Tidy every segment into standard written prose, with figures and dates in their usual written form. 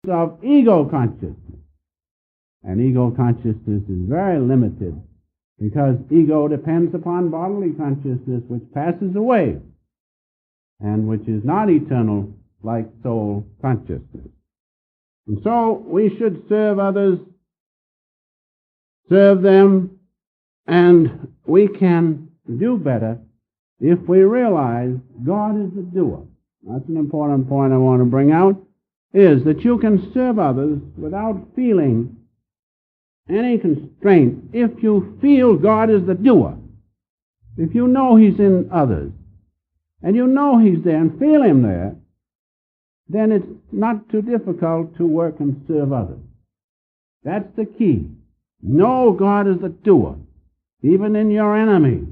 of ego consciousness. And ego consciousness is very limited because ego depends upon bodily consciousness, which passes away and which is not eternal like soul consciousness. And so we should serve others, serve them, and we can do better if we realize God is the doer. That's an important point I want to bring out, is that you can serve others without feeling any constraint if you feel God is the doer. If you know He's in others, and you know He's there and feel Him there, then it's not too difficult to work and serve others. That's the key. Know God is the doer, even in your enemy.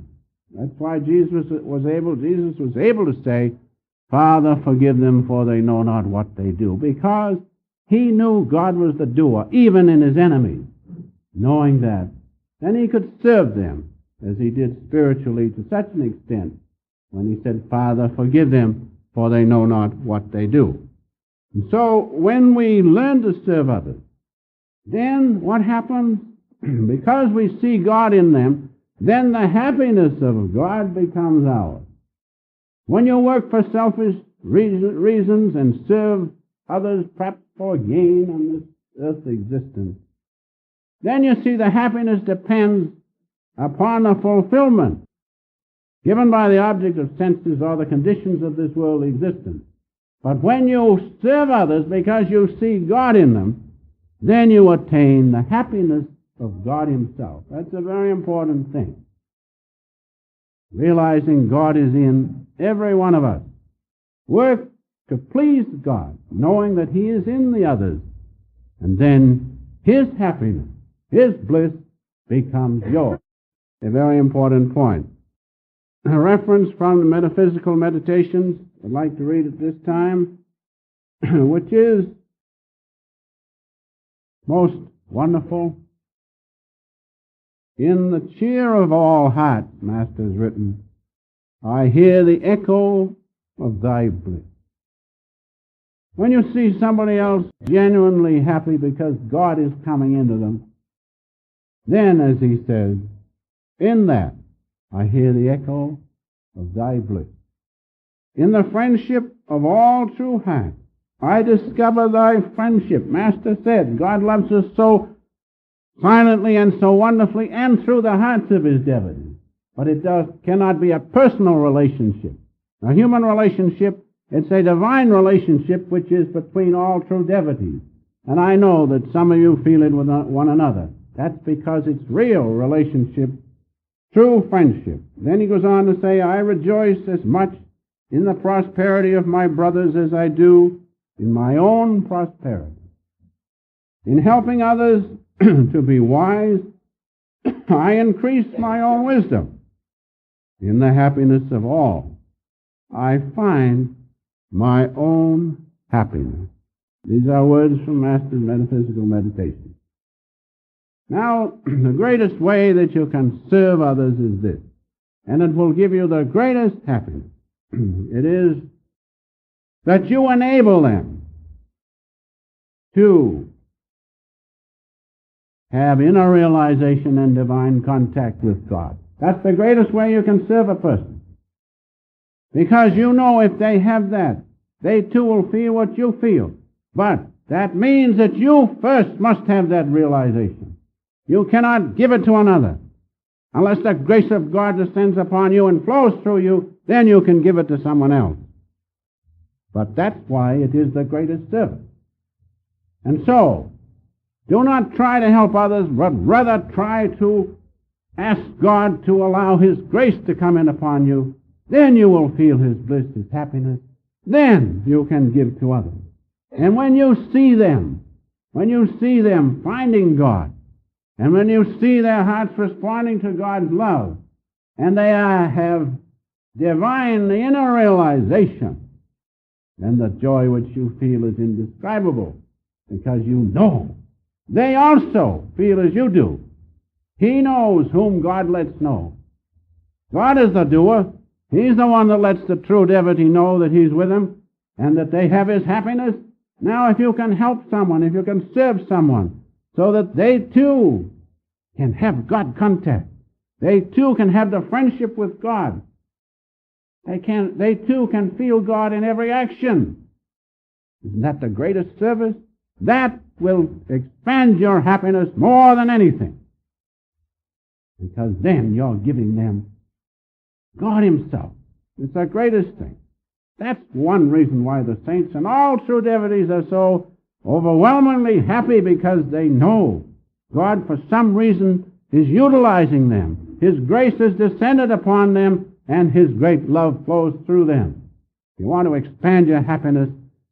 That's why Jesus was able to say, Father, forgive them, for they know not what they do, because He knew God was the doer, even in His enemies. Knowing that, then He could serve them, as He did spiritually to such an extent, when He said, Father, forgive them, for they know not what they do. And so, when we learn to serve others, then what happens? Because we see God in them, then the happiness of God becomes ours. When you work for selfish reasons and serve others perhaps for gain on this earth's existence, then you see the happiness depends upon a fulfillment given by the object of senses or the conditions of this world's existence. But when you serve others because you see God in them, then you attain the happiness of God Himself. That's a very important thing. Realizing God is in every one of us. Work to please God, knowing that He is in the others, and then His happiness, His bliss becomes yours. A very important point. A reference from the Metaphysical Meditations, I'd like to read at this time, which is most wonderful. In the cheer of all hearts, Master has written, I hear the echo of thy bliss. When you see somebody else genuinely happy because God is coming into them, then, as he says, in that I hear the echo of thy bliss. In the friendship of all true hearts, I discover thy friendship. Master said, God loves us so silently and so wonderfully and through the hearts of His devotees. But it cannot be a personal relationship. A human relationship, it's a divine relationship which is between all true devotees. And I know that some of you feel it with one another. That's because it's real relationship, true friendship. Then he goes on to say, I rejoice as much in the prosperity of my brothers as I do in my own prosperity. In helping others to be wise, I increase my own wisdom. In the happiness of all, I find my own happiness. These are words from Master's Metaphysical Meditation. Now, the greatest way that you can serve others is this, and it will give you the greatest happiness. It is that you enable them to have inner realization and divine contact with God. That's the greatest way you can serve a person. Because you know if they have that, they too will feel what you feel. But that means that you first must have that realization. You cannot give it to another. Unless the grace of God descends upon you and flows through you, then you can give it to someone else. But that's why it is the greatest service. And so, do not try to help others, but rather try to ask God to allow His grace to come in upon you. Then you will feel His bliss, His happiness. Then you can give to others. And when you see them finding God, and when you see their hearts responding to God's love, and they have divine inner realization, then the joy which you feel is indescribable, because you know they also feel as you do. He knows whom God lets know. God is the doer. He's the one that lets the true devotee know that he's with him, and that they have his happiness, Now, if you can help someone, if you can serve someone, so that they too can have God contact, they too can have the friendship with God, they too can feel God in every action. Isn't that the greatest service? That will expand your happiness more than anything. Because then you're giving them God Himself. It's the greatest thing. That's one reason why the saints and all true devotees are so overwhelmingly happy, because they know God for some reason is utilizing them. His grace has descended upon them, and His great love flows through them. If you want to expand your happiness,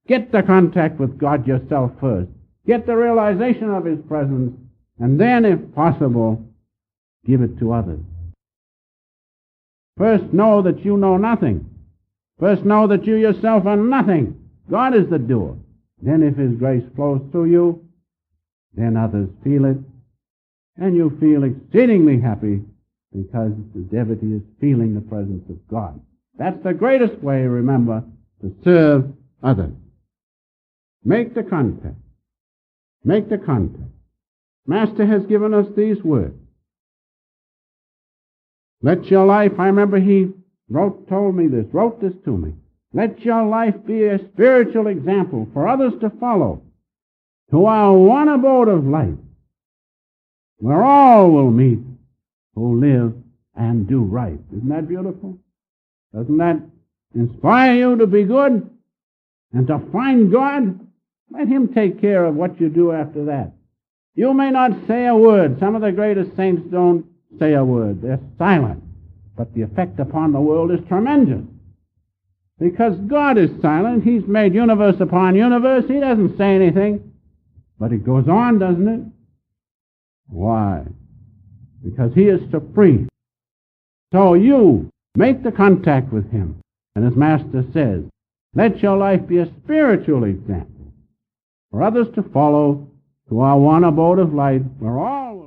get the contact with God yourself first. Get the realization of His presence, and then, if possible, give it to others. First know that you know nothing. First know that you yourself are nothing. God is the doer. Then if His grace flows through you, then others feel it, and you feel exceedingly happy because the devotee is feeling the presence of God. That's the greatest way, remember, to serve others. Make the contact. Make the contact. Master has given us these words. Let your life, I remember he wrote this to me. Let your life be a spiritual example for others to follow, to our one abode of light, where all will meet who live and do right. Isn't that beautiful? Doesn't that inspire you to be good and to find God? Let Him take care of what you do after that. You may not say a word. Some of the greatest saints don't say a word. They're silent. But the effect upon the world is tremendous. Because God is silent. He's made universe upon universe. He doesn't say anything. But it goes on, doesn't it? Why? Because He is supreme. So you make the contact with Him. And as Master says, let your life be a spiritual example for others to follow, to our one abode of light, where all